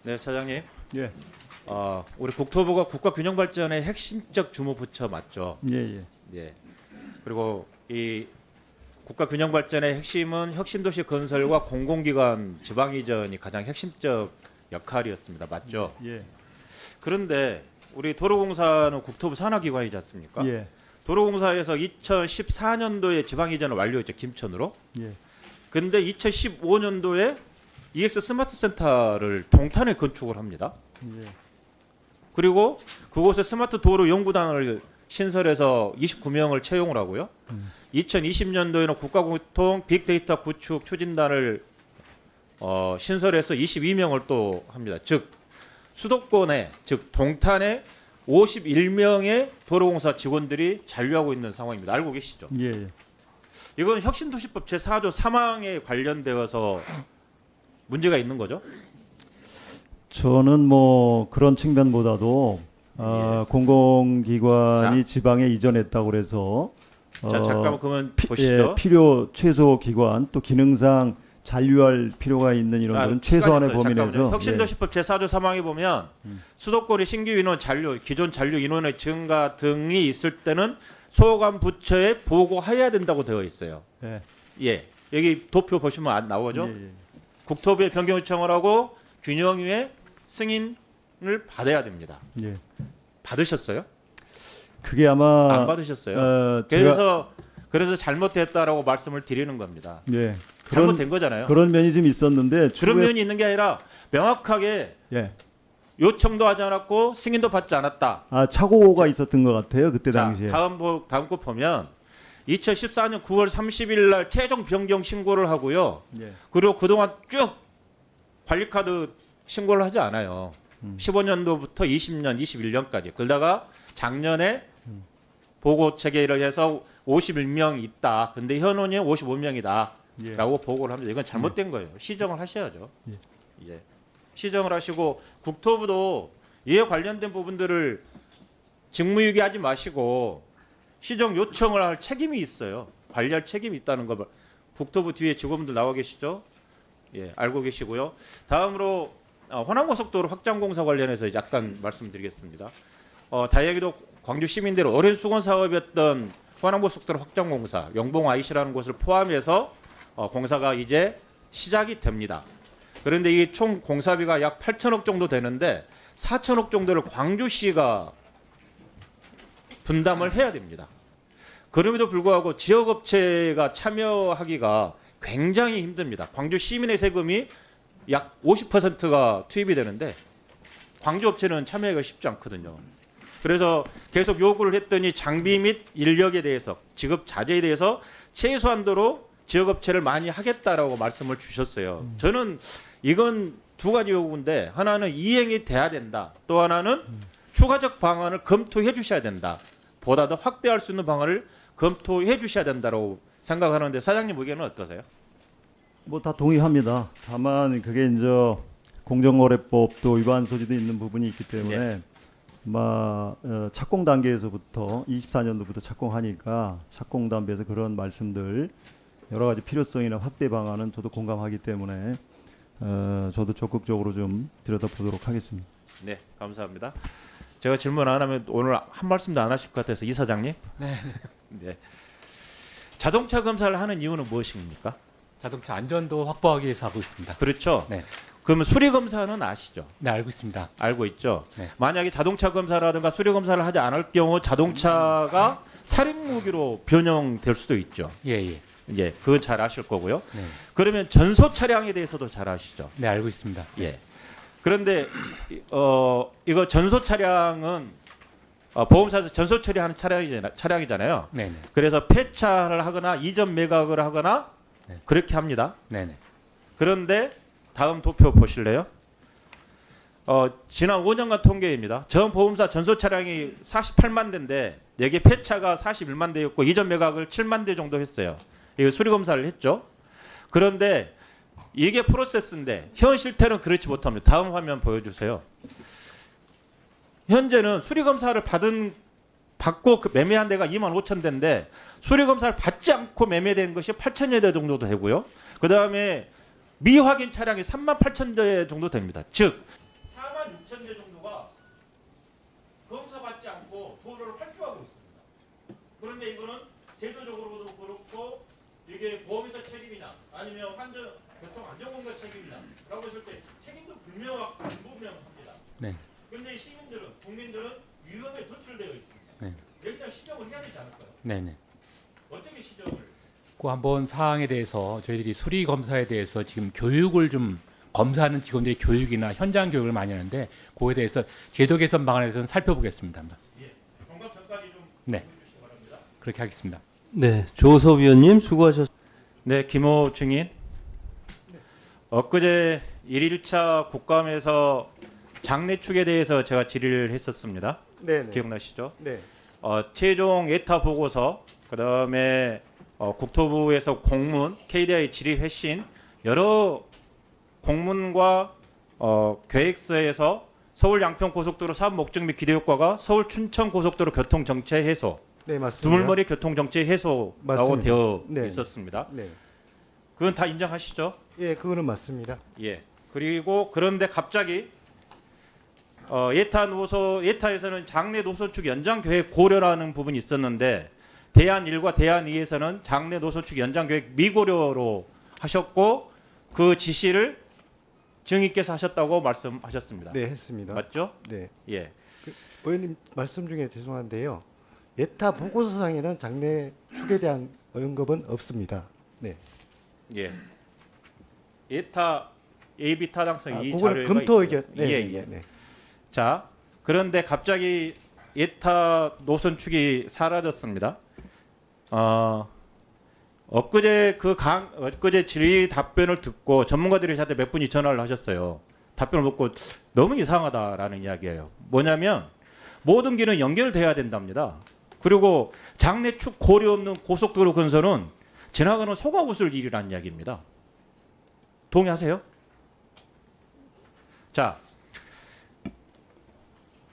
네, 사장님. 예. 우리 국토부가 국가균형발전의 핵심적 주무부처 맞죠? 예, 예. 예. 그리고 이 국가균형발전의 핵심은 혁신도시 건설과 공공기관 지방 이전이 가장 핵심적 역할이었습니다. 맞죠? 예. 그런데 우리 도로공사는 국토부 산하기관이지 않습니까? 예. 도로공사에서 2014년도에 지방 이전을 완료했죠. 김천으로. 예. 근데 2015년도에 EX 스마트 센터를 동탄에 건축을 합니다. 예. 그리고 그곳에 스마트 도로 연구단을 신설해서 29명을 채용을 하고요. 2020년도에는 국가공통 빅데이터 구축 추진단을 신설해서 22명을 또 합니다. 즉 수도권에 즉 동탄에 51명의 도로공사 직원들이 잔류하고 있는 상황입니다. 알고 계시죠? 예. 예. 이건 혁신도시법 제4조 3항에 관련되어서 문제가 있는 거죠? 저는 뭐 그런 측면보다도 예. 공공기관이 자. 지방에 이전했다고 그래서 자, 잠깐만 그러면 보시죠. 예, 필요 최소 기관 또 기능상 잔류할 필요가 있는 이런 것은 최소한의 범위 내에서 혁신도시법 제4조 3항에 보면 수도권의 신규 인원 잔류, 기존 잔류 인원의 증가 등이 있을 때는 소관 부처에 보고해야 된다고 되어 있어요. 예. 예. 여기 도표 보시면 안 나오죠? 예, 예. 국토부에 변경 요청을 하고 균형위에 승인을 받아야 됩니다. 예. 받으셨어요? 그게 아마 안 받으셨어요? 그래서 잘못됐다라고 말씀을 드리는 겁니다. 예. 잘못된 거잖아요. 그런 면이 좀 있었는데 그런 면이 있는 게 아니라 명확하게 예. 요청도 하지 않았고 승인도 받지 않았다. 착오가 있었던 것 같아요. 그때 자, 당시에. 다음 거 보면 2014년 9월 30일 날 최종 변경 신고를 하고요. 예. 그리고 그동안 쭉 관리카드 신고를 하지 않아요. 15년도부터 20년, 21년까지. 그러다가 작년에 보고 체계를 해서 51명 있다. 근데 현원이 55명이다. 예. 라고 보고를 합니다. 이건 잘못된 거예요. 시정을 하셔야죠. 예. 예. 시정을 하시고 국토부도 이에 관련된 부분들을 직무유기하지 마시고 시정 요청을 할 책임이 있어요. 관리할 책임이 있다는 거. 국토부 뒤에 직원분들 나와 계시죠? 예, 알고 계시고요. 다음으로 호남고속도로 확장공사 관련해서 약간 말씀드리겠습니다. 다행히도 광주 시민들의 오랜 수건 사업이었던 호남고속도로 확장공사, 영봉 IC라는 곳을 포함해서 공사가 이제 시작이 됩니다. 그런데 이 총 공사비가 약 8천억 정도 되는데 4천억 정도를 광주시가 분담을 해야 됩니다. 그럼에도 불구하고 지역업체가 참여하기가 굉장히 힘듭니다. 광주 시민의 세금이 약 50%가 투입이 되는데 광주업체는 참여하기가 쉽지 않거든요. 그래서 계속 요구를 했더니 장비 및 인력에 대해서 지급 자재에 대해서 최소한도로 지역업체를 많이 하겠다라고 말씀을 주셨어요. 저는 이건 두 가지 요구인데 하나는 이행이 돼야 된다. 또 하나는 추가적 방안을 검토해 주셔야 된다. 보다 더 확대할 수 있는 방안을 검토해 주셔야 된다고 생각하는데 사장님 의견은 어떠세요? 뭐 다 동의합니다. 다만 그게 이제 공정거래법도 위반 소지도 있는 부분이 있기 때문에 네. 착공 단계에서부터 24년도부터 착공하니까 착공 단계에서 그런 말씀들 여러 가지 필요성이나 확대 방안은 저도 공감하기 때문에 저도 적극적으로 좀 들여다보도록 하겠습니다. 네, 감사합니다. 제가 질문 안 하면 오늘 한 말씀도 안 하실 것 같아서 이사장님. 네. 네. 자동차 검사를 하는 이유는 무엇입니까? 자동차 안전도 확보하기 위해서 하고 있습니다. 그렇죠. 네. 그러면 수리 검사는 아시죠? 네, 알고 있습니다. 알고 있죠. 네. 만약에 자동차 검사라든가 수리 검사를 하지 않을 경우 자동차가 살인 무기로 변형될 수도 있죠. 예, 예. 예, 그건 잘 아실 거고요. 네. 그러면 전소 차량에 대해서도 잘 아시죠? 네, 알고 있습니다. 예. 그런데 이거 전소 차량은 보험사에서 전소 처리하는 차량이잖아요. 네, 네. 그래서 폐차를 하거나 이전 매각을 하거나 네. 그렇게 합니다. 네, 네. 그런데 다음 도표 보실래요? 지난 5년간 통계입니다. 전 보험사 전소 차량이 48만 대인데 여기 폐차가 41만 대였고 이전 매각을 7만 대 정도 했어요. 이거 수리 검사를 했죠. 그런데 이게 프로세스인데 현 실태는 그렇지 못합니다. 다음 화면 보여주세요. 현재는 수리 검사를 받고 매매한 데가 2만 5천 대인데 수리 검사를 받지 않고 매매된 것이 8천여 대 정도 되고요. 그 다음에 미확인 차량이 3만 8천 대 정도 됩니다. 즉 그런데 이거는 제도적으로도 그렇고 이게 보험회사 책임이냐 아니면 교통안전공사 책임이냐라고 했을 때 책임도 불분명합니다. 네. 그런데 시민들은 국민들은 위험에 노출되어 있습니다. 네. 여기다 시정을 해야 되지 않을까요? 네네. 어떻게 시정을? 그 한번 사항에 대해서 저희들이 수리 검사에 대해서 지금 교육을 좀 검사하는 직원들의 교육이나 현장 교육을 많이 하는데 그거에 대해서 제도 개선 방안에 대해서는 살펴보겠습니다. 예. 종합 전까지 좀 네. 보여주시기 바랍니다. 그렇게 하겠습니다. 네, 조섭 위원님 수고하셨습니다. 네, 김호 증인. 엊그제 1일차 국감에서 장례축에 대해서 제가 질의를 했었습니다. 네. 기억나시죠? 네. 최종 예타 보고서, 그다음에 국토부에서 공문, KDI 질의 회신 여러 공문과 계획서에서 서울 양평 고속도로 사업 목적 및 기대 효과가 서울 춘천 고속도로 교통 정체 해소, 네, 맞습니다. 두물머리 교통 정체 해소라고 맞습니다. 되어 네. 있었습니다. 네. 그건 다 인정하시죠? 예, 그거는 맞습니다. 예. 그리고 그런데 갑자기 예타에서는 장내 노선축 연장 계획 고려라는 부분이 있었는데 대안 1과 대안 2에서는 장내 노선축 연장 계획 미고려로 하셨고 그 지시를 증인께서 하셨다고 말씀하셨습니다. 네, 했습니다. 맞죠? 네. 예. 의원님 말씀 중에 죄송한데요. 예타 보고서상에는 장래 축에 대한 언급은 없습니다. 네. 예. 예타 AB 타당성 이 그거는 자료가 검토 있고요. 의견. 네, 예, 네, 예. 네. 자, 그런데 갑자기 예타 노선축이 사라졌습니다. 엊그제 질의 답변을 듣고 전문가들이 저한테 몇 분이 전화를 하셨어요. 답변을 듣고 너무 이상하다라는 이야기예요. 뭐냐면 모든 길은 연결돼야 된답니다. 그리고 장내축 고려 없는 고속도로 건설은 지나가는 소가 웃을 일이라는 이야기입니다. 동의하세요? 자,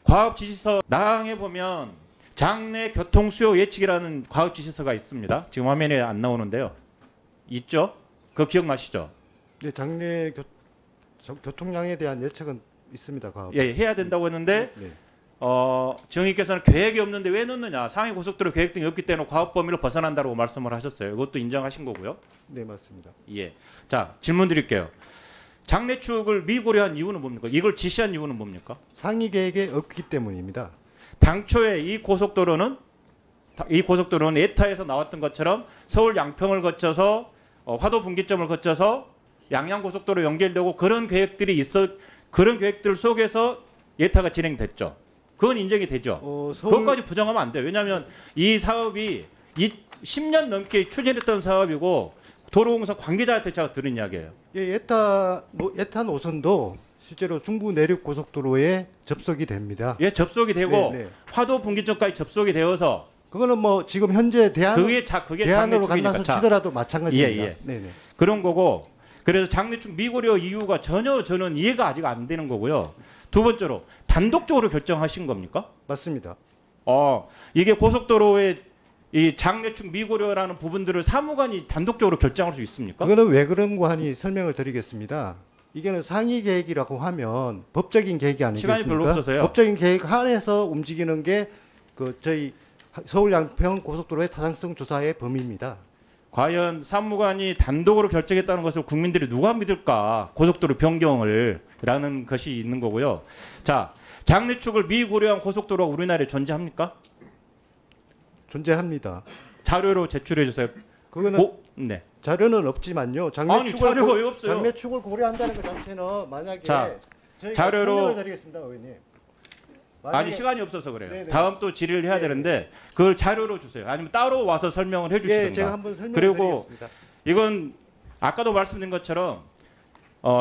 과업지시서 나항에 보면 장내 교통수요 예측이라는 과업지시서가 있습니다. 지금 화면에 안 나오는데요. 있죠? 그거 기억나시죠? 네, 장래 교통량에 대한 예측은 있습니다. 과업. 예, 해야 된다고 했는데 네. 증인께서는 계획이 없는데 왜 넣느냐? 상해 고속도로 계획 등이 없기 때문에 과업 범위를 벗어난다고 말씀을 하셨어요. 이것도 인정하신 거고요. 네, 맞습니다. 예. 자, 질문 드릴게요. 장내축을 미고려한 이유는 뭡니까? 이걸 지시한 이유는 뭡니까? 상위 계획에 없기 때문입니다. 당초에 이 고속도로는 예타에서 나왔던 것처럼 서울 양평을 거쳐서 화도 분기점을 거쳐서 양양 고속도로 연결되고 그런 계획들 속에서 예타가 진행됐죠. 그건 인정이 되죠. 그것까지 부정하면 안 돼요. 왜냐하면 이 사업이 10년 넘게 추진했던 사업이고 도로공사 관계자한테 제가 들은 이야기예요. 예, 예타 노선도 실제로 중부 내륙 고속도로에 접속이 됩니다. 예, 접속이 되고 네, 네. 화도 분기점까지 접속이 되어서 그거는 뭐 지금 현재 그게 대안으로 장내축이니까. 간다서 자, 치더라도 마찬가지입니다. 예, 예. 네, 네. 그런 거고 그래서 장내축 미고려 이유가 전혀 저는 이해가 아직 안 되는 거고요. 두 번째로 단독적으로 결정하신 겁니까? 맞습니다. 이게 고속도로의 이 장내축 미고려라는 부분들을 사무관이 단독적으로 결정할 수 있습니까? 그거는 왜 그런 거 하니 설명을 드리겠습니다. 이게는 상위 계획이라고 하면 법적인 계획이 아니겠습니까? 시간이 별로 없어서요. 법적인 계획 안에서 움직이는 게 그 저희 서울 양평 고속도로의 타당성 조사의 범위입니다. 과연 사무관이 단독으로 결정했다는 것을 국민들이 누가 믿을까? 고속도로 변경을 라는 것이 있는 거고요. 자, 장내축을 미고려한 고속도로가 우리나라에 존재합니까? 존재합니다. 자료로 제출해 주세요. 그거는 네. 자료는 없지만요. 아니, 자료가 왜 없어요? 장래축을 고려한다는 것 자체는 만약에 자, 저희가 자료로- 설명을 드리겠습니다, 의원님. 아니 시간이 없어서 그래요. 네네. 다음 또 질의를 해야 네. 되는데 그걸 자료로 주세요. 아니면 따로 와서 설명을 해 예, 주시든가. 제가 한번 설명을 그리고 드리겠습니다. 이건 아까도 말씀드린 것처럼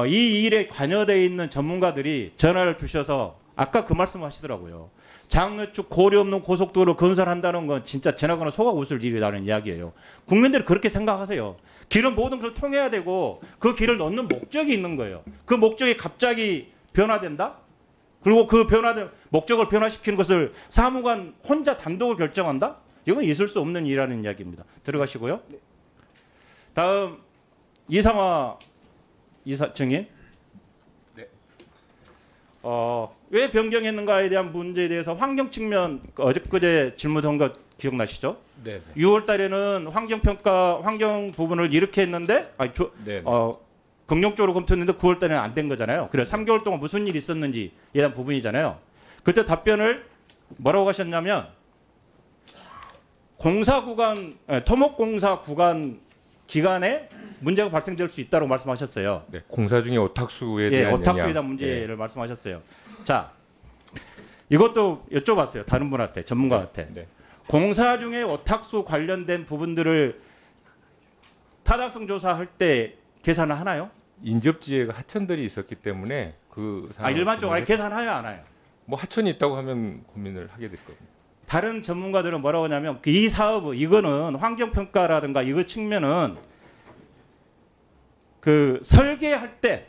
이 일에 관여되어 있는 전문가들이 전화를 주셔서 아까 그 말씀을 하시더라고요. 장내축 고려 없는 고속도로 건설한다는 건 진짜 지나가는 소가 웃을 일이라는 이야기예요. 국민들이 그렇게 생각하세요. 길은 모든 것을 통해야 되고 그 길을 넣는 목적이 있는 거예요. 그 목적이 갑자기 변화된다? 그리고 그 목적을 변화시키는 것을 사무관 혼자 단독으로 결정한다? 이건 있을 수 없는 일이라는 이야기입니다. 들어가시고요. 다음 이상화 증인. 네. 왜 변경했는가에 대한 문제에 대해서 환경 측면 어저께 질문한 것 기억나시죠? 네. 6월 달에는 환경평가, 환경 부분을 이렇게 했는데, 네. 긍정적으로 검토했는데 9월 달에는 안 된 거잖아요. 그래서 3개월 동안 무슨 일이 있었는지에 대한 부분이잖아요. 그때 답변을 뭐라고 하셨냐면, 토목공사 구간 기간에 문제가 발생될 수 있다고 말씀하셨어요. 네, 공사 중에 오탁수에 예, 대한 오탁수에 영향. 대한 문제를 말씀하셨어요. 자, 이것도 여쭤봤어요. 다른 분한테, 전문가한테. 네. 공사 중에 오탁수 관련된 부분들을 타당성 조사할 때 계산을 하나요? 인접지에 하천들이 있었기 때문에 그 일반적으로 계산하여 안 해요? 뭐 하천이 있다고 하면 고민을 하게 될 겁니다. 다른 전문가들은 뭐라고 하냐면 이 사업 이거는 환경평가라든가 이거 측면은 그 설계할 때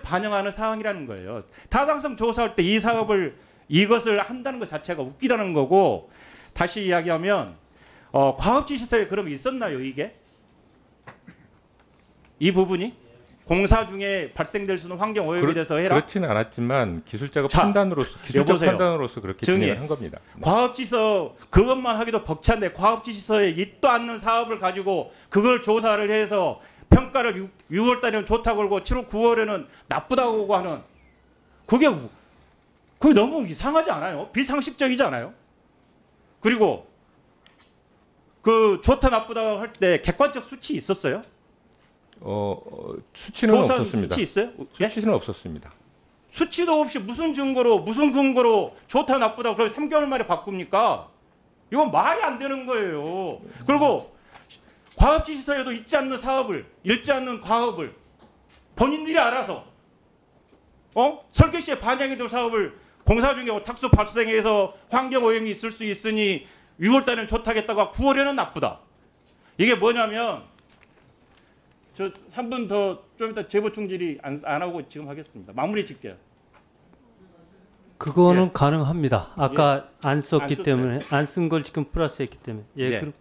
반영하는 사항이라는 거예요. 타당성 조사할 때 이 사업을 이것을 한다는 것 자체가 웃기라는 거고, 다시 이야기하면 과업지시서에 그럼 있었나요 이게? 이 부분이 공사 중에 발생될 수 있는 환경 오염에 대해서 해라. 그렇지는 않았지만 기술적 자, 판단으로서 그렇게 정의. 진행을 한 겁니다. 네. 과업지시서 그것만 하기도 벅찬데 과업지시서에 있도 않는 사업을 가지고 그걸 조사를 해서 평가를 6월 달에는 좋다고 그러고 7월 9월에는 나쁘다고 하는 그게 너무 이상하지 않아요? 비상식적이지 않아요? 그리고 그 좋다 나쁘다 할 때 객관적 수치 있었어요? 수치는 조사 없었습니다. 수치 있어요? 예? 수치는 없었습니다. 수치도 없이 무슨 근거로 좋다 나쁘다 그걸 3개월 만에 바꿉니까? 이건 말이 안 되는 거예요. 그리고 과업지시서에도 있지 않는 사업을, 읽지 않는 과업을 본인들이 알아서 설계 시에 반영이 될 사업을 공사 중에 오탁수 발생해서 환경 오염이 있을 수 있으니 6월 달에는 좋다겠다고 9월에는 나쁘다. 이게 뭐냐면 저 3분 더 좀 이따 제보 충질이 안 하고 지금 하겠습니다. 마무리 짓게요. 그거는 예. 가능합니다. 아까 안 썼기 썼어요. 때문에 안 쓴 걸 지금 플러스했기 때문에. 예. 예. 그럼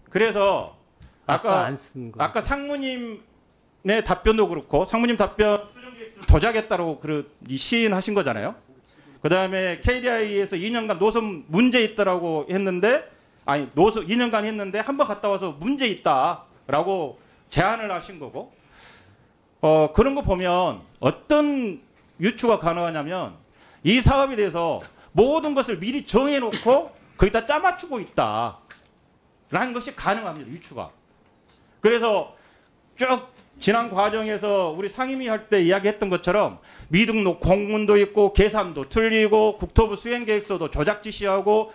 그래서 아까 아까 안 쓴 거. 아까 상무님의 답변도 그렇고 상무님 답변 수정계획서를 조작했다고 시인하신 거잖아요. 그다음에 KDI에서 2년간 노선 문제 있다라고 했는데 2년간 했는데 한 번 갔다 와서 문제 있다라고 제안을 하신 거고 그런 거 보면 어떤 유추가 가능하냐면 이 사업에 대해서 모든 것을 미리 정해놓고 거기다 짜맞추고 있다라는 것이 가능합니다. 유추가. 그래서 쭉 지난 과정에서 우리 상임위 할 때 이야기했던 것처럼 미등록 공문도 있고 계산도 틀리고 국토부 수행계획서도 조작 지시하고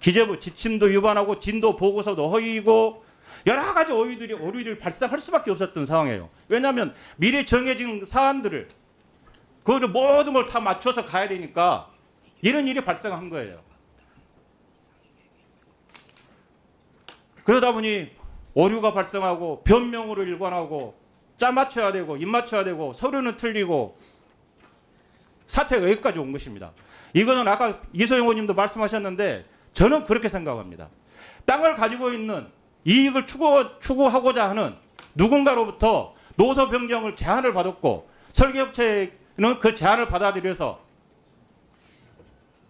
기재부 지침도 위반하고 진도 보고서도 허위이고 여러 가지 오류들이 발생할 수밖에 없었던 상황이에요. 왜냐하면 미리 정해진 사안들을 그거를 모든 걸 다 맞춰서 가야 되니까 이런 일이 발생한 거예요. 그러다 보니 오류가 발생하고 변명으로 일관하고 짜 맞춰야 되고 입 맞춰야 되고 서류는 틀리고 사태가 여기까지 온 것입니다. 이거는 아까 이소영 의원님도 말씀하셨는데 저는 그렇게 생각합니다. 땅을 가지고 있는 이익을 추구하고자 하는 누군가로부터 노서 변경을 제안을 받았고 설계업체는 그 제안을 받아들여서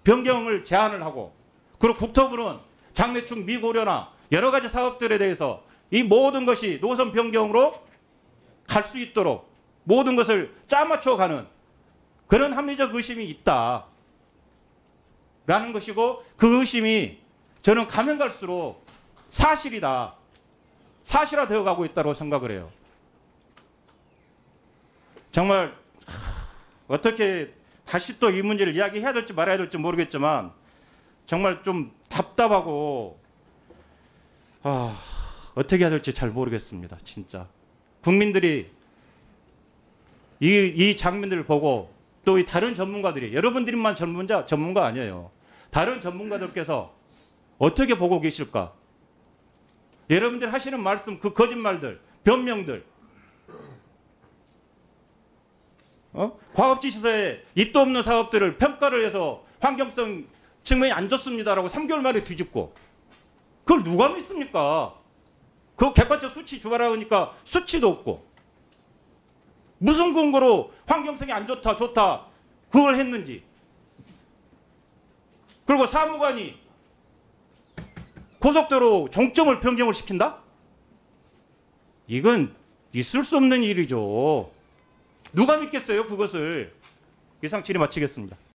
변경을 제안을 하고 그리고 국토부는 장래축 미고려나 여러 가지 사업들에 대해서 이 모든 것이 노선 변경으로 갈 수 있도록 모든 것을 짜맞춰가는 그런 합리적 의심이 있다라는 것이고 그 의심이 저는 가면 갈수록 사실화되어 가고 있다고 생각을 해요. 정말 어떻게 다시 또 이 문제를 이야기해야 될지 말아야 될지 모르겠지만 정말 좀 답답하고 어떻게 해야 될지 잘 모르겠습니다. 진짜 국민들이 이 장면들을 보고 또 이 다른 전문가들이 여러분들만 전문가 아니에요. 다른 전문가들께서 어떻게 보고 계실까? 여러분들 하시는 말씀 그 거짓말들 변명들 과업지시서에 있도 없는 사업들을 평가를 해서 환경성 측면이 안 좋습니다라고 3개월 만에 뒤집고 그걸 누가 믿습니까? 그 객관적 수치 주가라 하니까 수치도 없고 무슨 근거로 환경성이 안 좋다 그걸 했는지 그리고 사무관이 고속도로 종점을 변경을 시킨다? 이건 있을 수 없는 일이죠. 누가 믿겠어요, 그것을. 이상 질의 마치겠습니다.